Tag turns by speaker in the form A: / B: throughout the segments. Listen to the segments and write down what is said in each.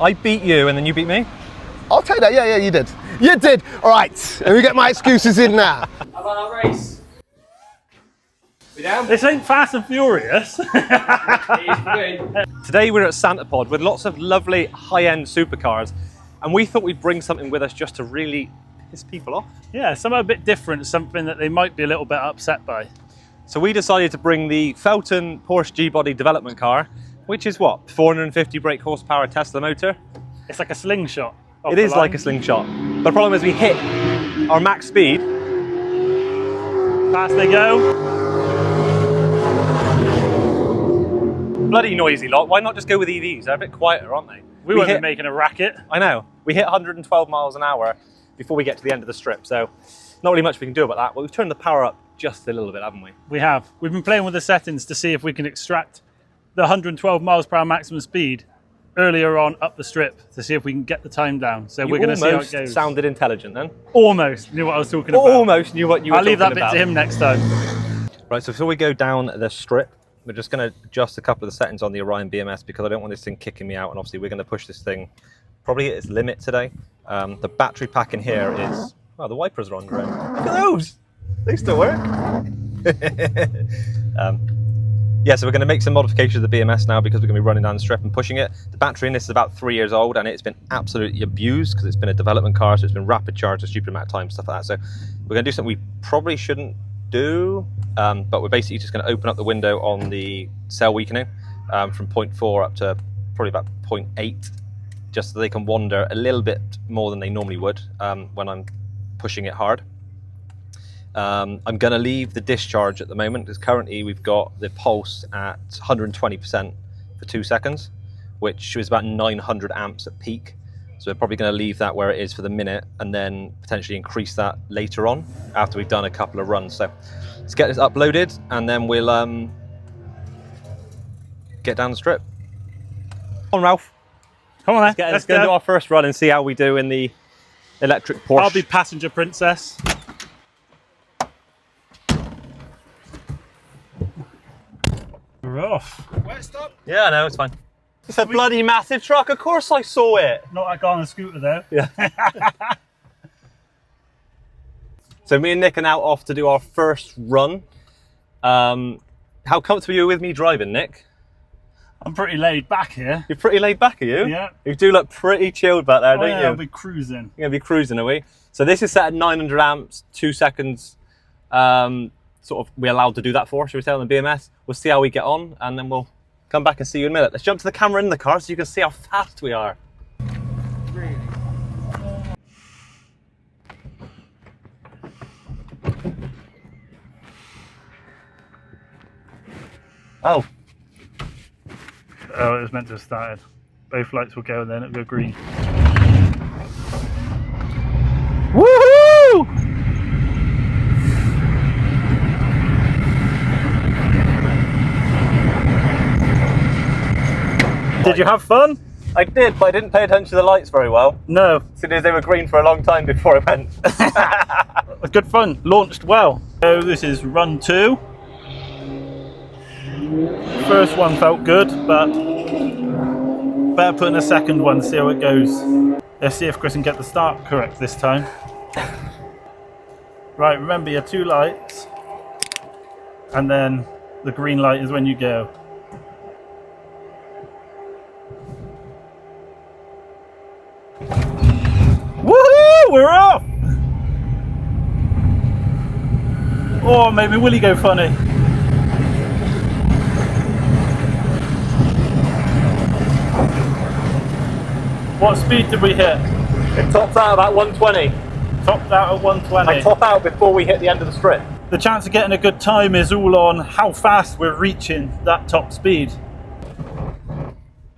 A: I beat you and then you beat me?
B: I'll take that. Yeah, you did. You did. All right. Let me get my excuses in now.
C: How about that race? We down?
D: This ain't Fast and Furious.
A: Today we're at Santa Pod with lots of lovely high-end supercars, and we thought we'd bring something with us just to really piss people off.
D: Yeah, something a bit different, something that they might be a little bit upset by.
A: So we decided to bring the Fellten Porsche G-body development car, which is what, 450 brake horsepower Tesla motor?
D: It's like a slingshot.
A: It is like a slingshot. But the problem is we hit our max speed.
D: Fast they go.
A: Bloody noisy lot. Why not just go with EVs? They're a bit quieter, aren't they?
D: We won't be making a racket.
A: I know. We hit 112 miles an hour before we get to the end of the strip, so not really much we can do about that. But we've turned the power up just a little bit, haven't we?
D: We have. We've been playing with the settings to see if we can extract the 112 miles per hour maximum speed earlier on up the strip to see if we can get the time down. So we're going to see how it goes.
A: Sounded intelligent then.
D: Almost knew what I was talking about.
A: Almost knew what you were
D: I'll
A: talking about.
D: leave that bit to him next time.
A: Right, so before we go down the strip, we're just going to adjust a couple of the settings on the Orion BMS because I don't want this thing kicking me out, and obviously we're going to push this thing probably at its limit today. The battery pack in here is... Oh, the wipers are on your own. Look at those! They still work. Yeah, so we're going to make some modifications to the BMS now because we're going to be running down the strip and pushing it. The battery in this is about 3 years old and it's been absolutely abused because it's been a development car, so it's been rapid charged a stupid amount of time, stuff like that. So we're going to do something we probably shouldn't do, but we're basically just going to open up the window on the cell weakening from 0.4 up to probably about 0.8, just so they can wander a little bit more than they normally would when I'm pushing it hard. I'm going to leave the discharge at the moment because currently we've got the pulse at 120% for 2 seconds, which is about 900 amps at peak. So we're probably going to leave that where it is for the minute and then potentially increase that later on after we've done a couple of runs. So let's get this uploaded and then we'll get down the strip. Come on, Ralph.
D: Come on then.
A: Let's go do our first run and see how we do in the electric Porsche.
D: I'll be passenger princess. We're off.
B: Where stop?
A: Yeah, no, it's fine. It's a bloody massive truck. Of course I saw it.
D: Not that guy on a scooter though.
A: Yeah. So me and Nick are now off to do our first run. How comfortable are you with me driving, Nick?
D: I'm pretty laid back here.
A: You're pretty laid back, are you?
D: Yeah.
A: You do look pretty chilled back there, don't you?
D: I'll be cruising.
A: You're going to be cruising, are we? So this is set at 900 amps, 2 seconds. Sort of, we're allowed to do that for, should we say, on the BMS. We'll see how we get on, and then we'll come back and see you in a minute. Let's jump to the camera in the car so you can see how fast we are.
B: Really?
A: Oh.
D: Oh, it was meant to have started. Both lights will go and then it'll go green.
A: Woohoo!
D: Did you have fun?
A: I did, but I didn't pay attention to the lights very well.
D: No.
A: Seeing as they were green for a long time before I went.
D: Good fun. Launched well. So this is run 2. First one felt good, but better put in a second one, see how it goes. Let's see if Chris can get the start correct this time. Right, remember your 2 lights, and then the green light is when you go. Woohoo! We're off! Oh, maybe Willie go funny. What speed did we hit?
A: It topped out about 120.
D: Topped out at 120.
A: I top out before we hit the end of the strip.
D: The chance of getting a good time is all on how fast we're reaching that top speed.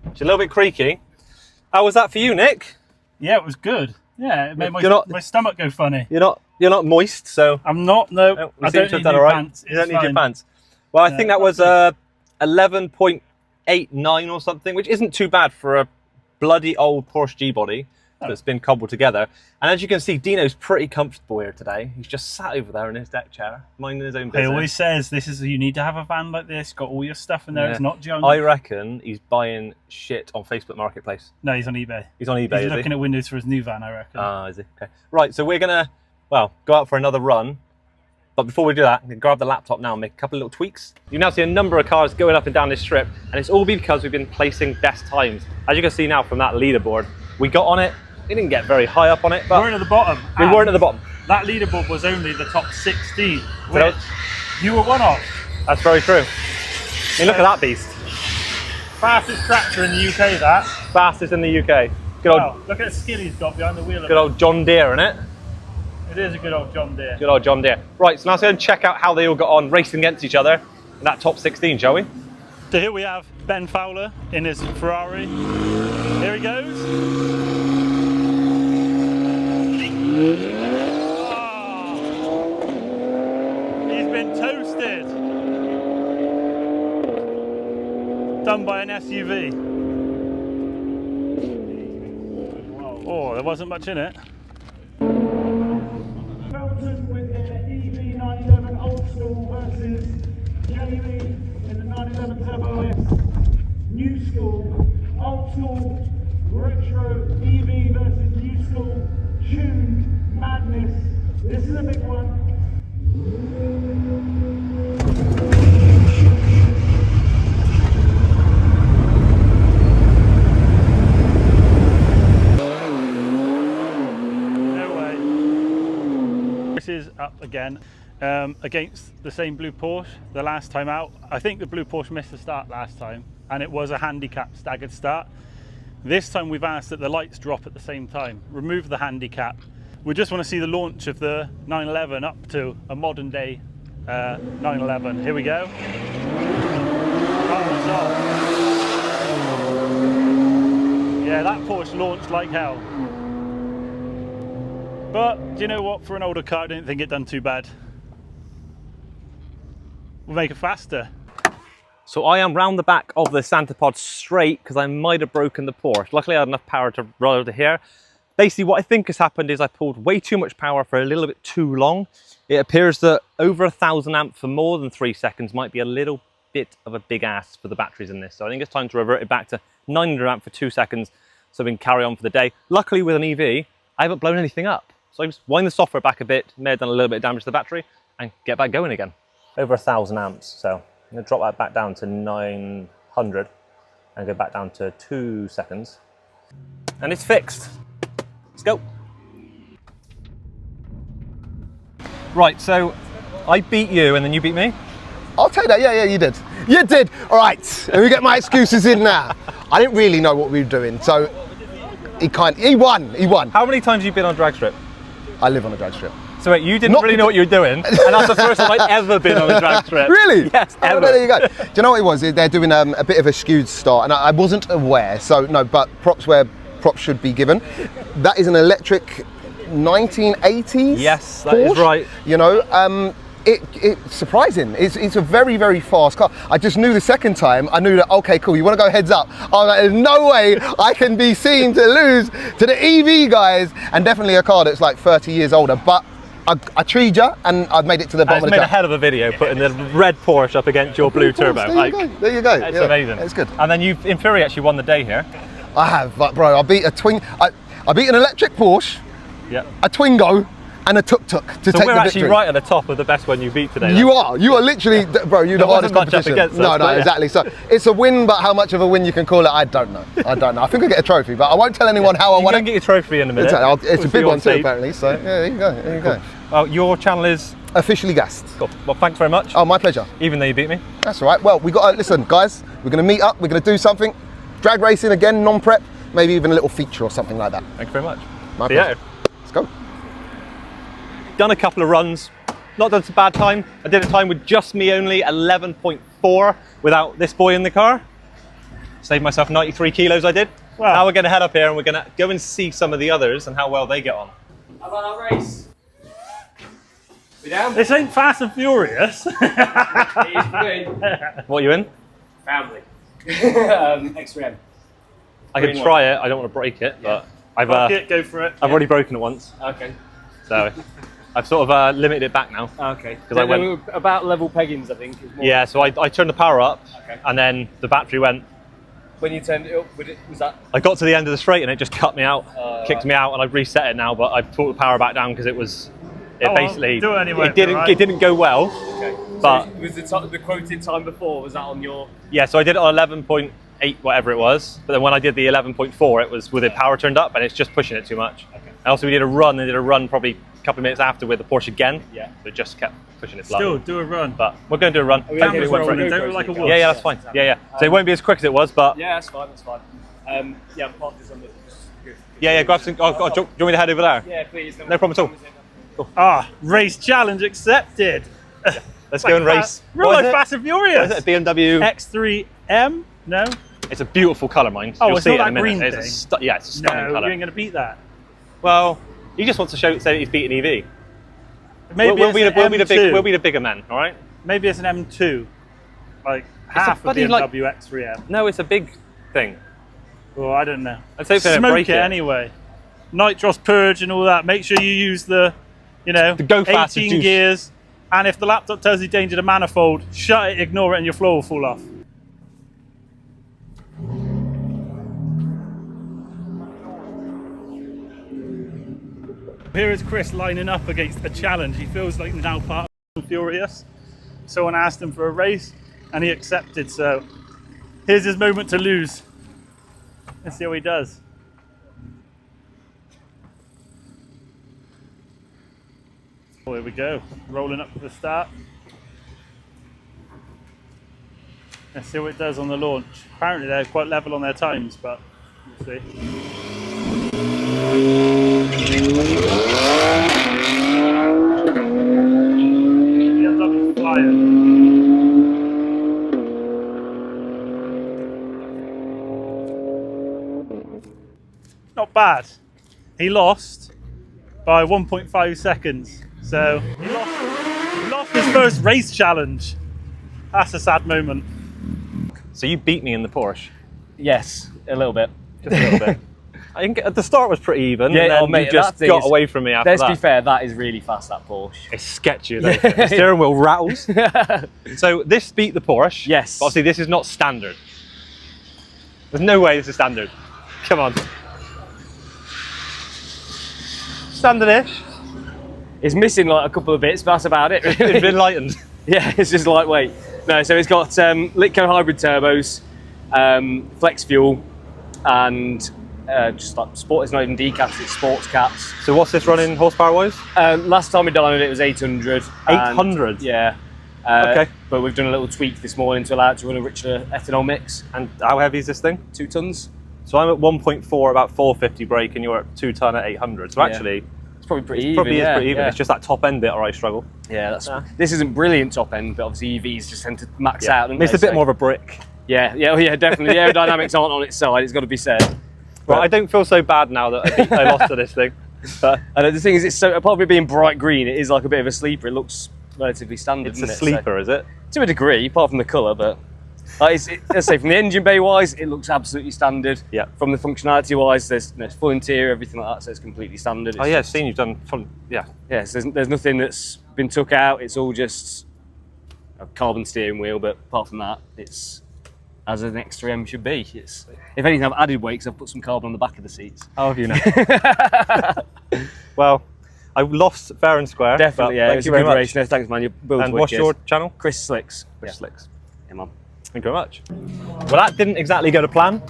A: It's a little bit creaky. How was that for you, Nick?
D: Yeah, it was good. Yeah, it made my stomach go funny.
A: You're not moist, so
D: I'm not. No, I don't need new pants.
A: You don't need your pants. Well, I think that was 11.89 or something, which isn't too bad for a bloody old Porsche G body. that's been cobbled together. And as you can see, Dino's pretty comfortable here today. He's just sat over there in his deck chair, minding his own business.
D: He always says you need to have a van like this, got all your stuff in there, it's not junk.
A: I reckon he's buying shit on Facebook Marketplace.
D: No, he's on eBay.
A: He's on eBay,
D: He's looking at windows for his new van, I reckon.
A: Ah, is he? Okay. Right, so we're gonna, well, go out for another run. But before we do that, I'm gonna grab the laptop now and make a couple of little tweaks. You now see a number of cars going up and down this strip, and it's all because we've been placing best times. As you can see now from that leaderboard, we got on it. We didn't get very high up on it, but
D: we weren't at the bottom.
A: We weren't at the bottom.
D: That leaderboard was only the top 16, which you were one of.
A: That's very true. I mean, look at that beast.
D: Fastest tractor in the UK, that.
A: Fastest in the UK. Good old.
D: Wow, look at the skid he's got behind the wheel.
A: Good old John Deere, innit?
D: It is a good old John Deere.
A: Good old John Deere. Right, so now let's go and check out how they all got on racing against each other in that top 16, shall we?
D: So here we have Ben Fowler in his Ferrari. Here he goes. Oh, he's been toasted. Done by an SUV. Oh, there wasn't much in it.
E: Fellten with their EV911 old school versus Jamie in the 911 Turbo S. New school, old school, retro EV versus new school, tuned madness. This is a big one.
D: Is up again against the same blue Porsche the last time out. I think the blue Porsche missed the start last time and it was a handicap staggered start. This time we've asked that the lights drop at the same time. Remove the handicap. We just want to see the launch of the 911 up to a modern day 911. Here we go. Yeah, that Porsche launched like hell. But do you know what? For an older car, I don't think it done too bad. We'll make it faster.
A: So I am round the back of the Santa Pod straight because I might have broken the Porsche. Luckily I had enough power to roll to here. Basically what I think has happened is I pulled way too much power for a little bit too long. It appears that over 1,000 amps for more than 3 seconds might be a little bit of a big ass for the batteries in this. So I think it's time to revert it back to 900 amp for 2 seconds so we can carry on for the day. Luckily with an EV, I haven't blown anything up. So I just wind the software back a bit, may have done a little bit of damage to the battery, and get back going again. Over 1,000 amps, so I'm going to drop that back down to 900 and go back down to 2 seconds. And it's fixed. Let's go. Right, so I beat you and then you beat me?
B: I'll take that, yeah, you did. You did! All right, let me get my excuses in now. I didn't really know what we were doing, so he won.
A: How many times have you been on a drag strip?
B: I live on a drag strip.
A: So wait, you didn't really know what you were doing, and that's the first time I'd ever been on a drag strip.
B: Really?
A: Yes, ever.
B: Oh, there you go. Do you know what it was? They're doing a bit of a skewed start, and I wasn't aware, so no, but props where props should be given. That is an electric 1980s
A: Yes, that
B: Porsche.
A: is right.
B: You know, it's surprising. It's a very, very fast car. I just knew the second time, I knew that, okay, cool, you want to go heads up. I was like, there's no way I can be seen to lose to the EV guys, and definitely a car that's like 30 years older, but I treed you and I've made it to the bottom of the
A: made
B: track.
A: a hell of a video putting the red Porsche up against your blue turbo.
B: There you go.
A: It's amazing.
B: It's good.
A: And then you, in theory, actually won the day here.
B: I have, but bro, I beat a twin. I beat an electric Porsche,
A: Yeah.
B: a Twingo, and a tuk-tuk to take the victory.
A: So we're actually right at the top of the best one you beat today. Then.
B: You are literally, bro, you're the hardest
A: wasn't much up
B: competition.
A: against us,
B: No,
A: yeah.
B: exactly. So it's a win, but how much of a win you can call it, I don't know. I think I get a trophy, but I won't tell anyone how I
A: You
B: won
A: can
B: it.
A: get your trophy in a minute.
B: It's a big one too,
A: tape.
B: apparently. So yeah, there you go. There you go.
A: Well, your channel is
B: Officially gassed.
A: cool. Well, thanks very much.
B: Oh, my pleasure.
A: Even though you beat me.
B: That's all right. Well, we got to listen, guys. We're going to meet up. We're going to do something. Drag racing again, non-prep. Maybe even a little feature or something like that.
A: Thanks very much.
B: My
A: See you
B: pleasure. Let's go.
A: Done a couple of runs. Not done some bad time. I did a time with just me only, 11.4 without this boy in the car. Saved myself 93 kilos I did.
D: Wow.
A: Now we're going to head up here and we're going to go and see some of the others and how well they get on.
C: How about our race? We down?
D: This ain't Fast and Furious.
C: It is good.
A: What are you in?
C: Family. X3M.
A: I can try it. I don't want to break it, but
D: Fuck it, go for it.
A: I've already broken it once,
C: Okay.
A: so I've sort of limited it back now.
C: Okay.
A: Because I went
C: about level peggings, I think. Is more
A: Yeah, so I turned the power up,
C: Okay.
A: and then the battery went.
C: When you turned it up, was that?
A: I got to the end of the straight and it just cut me out, kicked
C: right.
A: me out, and I've reset it now. But I've brought the power back down because it was, basically,
D: do it anyway,
A: it didn't go well.
C: Okay.
A: But
C: So was the quoted time before? Was that on your?
A: yeah, so I did it on 11.8, whatever it was. But then when I did the 11.4, it was with the power turned up, and it's just pushing it too much.
C: Okay.
A: And also we did a run probably a couple of minutes after with the Porsche again.
C: Yeah.
A: So it just kept pushing it
D: Still,
A: blood.
D: do a run.
A: But we're going to do a run.
C: we
A: Thankfully,
C: okay
A: it went
C: for
A: for
C: a
A: it.
D: Don't look like a wolf.
A: Yeah, that's fine. Yeah. So it won't be as quick as it was, but
C: Yeah, that's fine. That's fine. Yeah, I'm parked this on the.
A: yeah, grab some. Do you want me to head over there?
C: Yeah, please.
A: No problem at all.
D: Race challenge accepted.
A: Let's go and race.
D: Real
A: What is
D: life
A: it?
D: Fast and Furious.
A: What is it? A BMW.
D: X3M? No?
A: It's a beautiful colour, mind.
D: Oh,
A: You'll
D: it's
A: see
D: not
A: it in a
D: that
A: minute.
D: green
A: It's
D: thing?
A: yeah, it's a stunning
D: No, you
A: colour.
D: ain't going to beat that.
A: Well, he just wants to say that he's beaten EV.
D: Maybe
A: we'll be
D: it's
A: the
D: an M2.
A: we'll be the bigger men, all right?
D: Maybe it's an M2. Like half of
A: bloody,
D: BMW X3M.
A: No, it's a big thing.
D: Well, I don't know.
A: I'd say if they don't
D: Smoke
A: break
D: it
A: it.
D: anyway. Nitros purge and all that. Make sure you use the,
A: The go faster
D: 18
A: juice.
D: gears. And if the laptop tells you danger to manifold, shut it, ignore it, and your floor will fall off. Here is Chris lining up against a challenge. He feels like now part of Furious. Someone asked him for a race, and he accepted. So here's his moment to lose. Let's see how he does. Oh, here we go, rolling up to the start. Let's see what it does on the launch. Apparently they're quite level on their times, but we'll see. BMW flying. Not bad. He lost by 1.5 seconds. So he lost his first race challenge. That's a sad moment.
A: So you beat me in the Porsche.
C: Yes, a little bit.
A: Just a little bit. I think at the start was pretty even,
C: Yeah,
A: and then
C: oh, mate,
A: you just
C: that thing
A: got
C: is-
A: away from me after
C: Let's
A: that.
C: be fair, that is really fast, that Porsche.
A: It's sketchy, though. The steering wheel rattles. So this beat the Porsche.
C: Yes.
A: But obviously this is not standard. There's no way this is standard. Come on. Standard-ish.
C: It's missing like a couple of bits, but that's about it.
A: It's been lightened.
C: Yeah, it's just lightweight. No, so it's got Litco hybrid turbos, flex fuel, and just like sport. It's not even decats, it's sports caps.
A: So what's this running horsepower-wise?
C: Last time we done it was 800.
A: 800?
C: Yeah.
A: Okay.
C: But we've done a little tweak this morning to allow it to run a richer ethanol mix.
A: And how heavy is this thing?
C: 2 tons.
A: So I'm at 1.4, about 450 brake, and you're at 2 ton at 800. So
C: Yeah.
A: actually,
C: It's probably pretty even.
A: probably is
C: yeah,
A: pretty even.
C: Yeah.
A: It's just that top end bit where I struggle.
C: Yeah, that's. This isn't brilliant top end, but obviously EVs just tend to max out. don't
A: It's
C: they?
A: a bit
C: So-
A: more of a brick.
C: Yeah, definitely. The aerodynamics aren't on its side. It's got to be said.
A: But I don't feel so bad now that I lost to this thing. But
C: And the thing is, it's so apart from it being bright green, it is like a bit of a sleeper. It looks relatively standard.
A: it's a
C: doesn't it?
A: sleeper, is it?
C: So, to a degree, apart from the colour, but let's say from the engine bay wise, it looks absolutely standard.
A: Yeah.
C: From the functionality wise, there's full interior, everything like that, so it's completely standard.
A: Oh
C: It's
A: yeah, I've
C: just-
A: seen you've done fun. Yeah.
C: Yeah, so there's nothing that's been took out. It's all just a carbon steering wheel, but apart from that, it's as an X3M should be. It's, if anything, I've added weight because I've put some carbon on the back of the seats.
A: How have you now? Well, I lost fair and square.
C: Definitely,
A: but
C: yeah.
A: Thank
C: It was
A: you
C: a
A: very
C: good
A: much.
C: race. No, thanks, man. Your build's
A: And what's
C: wicked.
A: your channel?
C: Chris Slicks.
A: Chris Slicks.
C: Yeah, man.
A: Thank you very much. Well, that didn't exactly go to plan.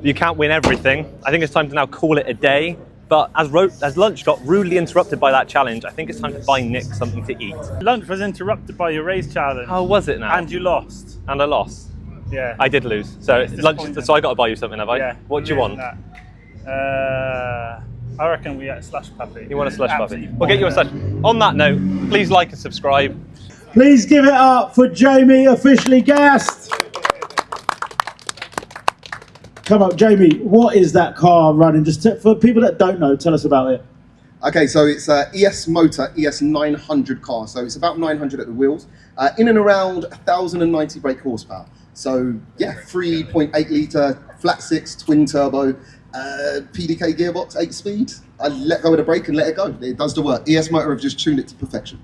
A: You can't win everything. I think it's time to now call it a day. But as lunch got rudely interrupted by that challenge, I think it's time to buy Nick something to eat.
D: Lunch was interrupted by your race challenge.
A: How was it now?
D: And you lost.
A: And I lost.
D: Yeah.
A: I did lose. So
D: It's
A: lunch.
D: disappointing.
A: So I got to buy you something, have I?
D: Yeah.
A: What do you want?
D: I reckon we get a slush puppy.
A: You want a slush puppy?
D: Absolutely
A: We'll get you a slush. On that note, please like and subscribe.
E: Please give it up for Jamie, officially gassed. Come up, Jamie, what is that car running? Just for people that don't know, tell us about it.
B: Okay, so it's a ES motor, ES 900 car. So it's about 900 at the wheels, in and around 1,090 brake horsepower. So yeah, 3.8 litre, flat six, twin turbo, PDK gearbox, 8 speed. I let go of the brake and let it go. It does the work. ES Motor have just tuned it to perfection.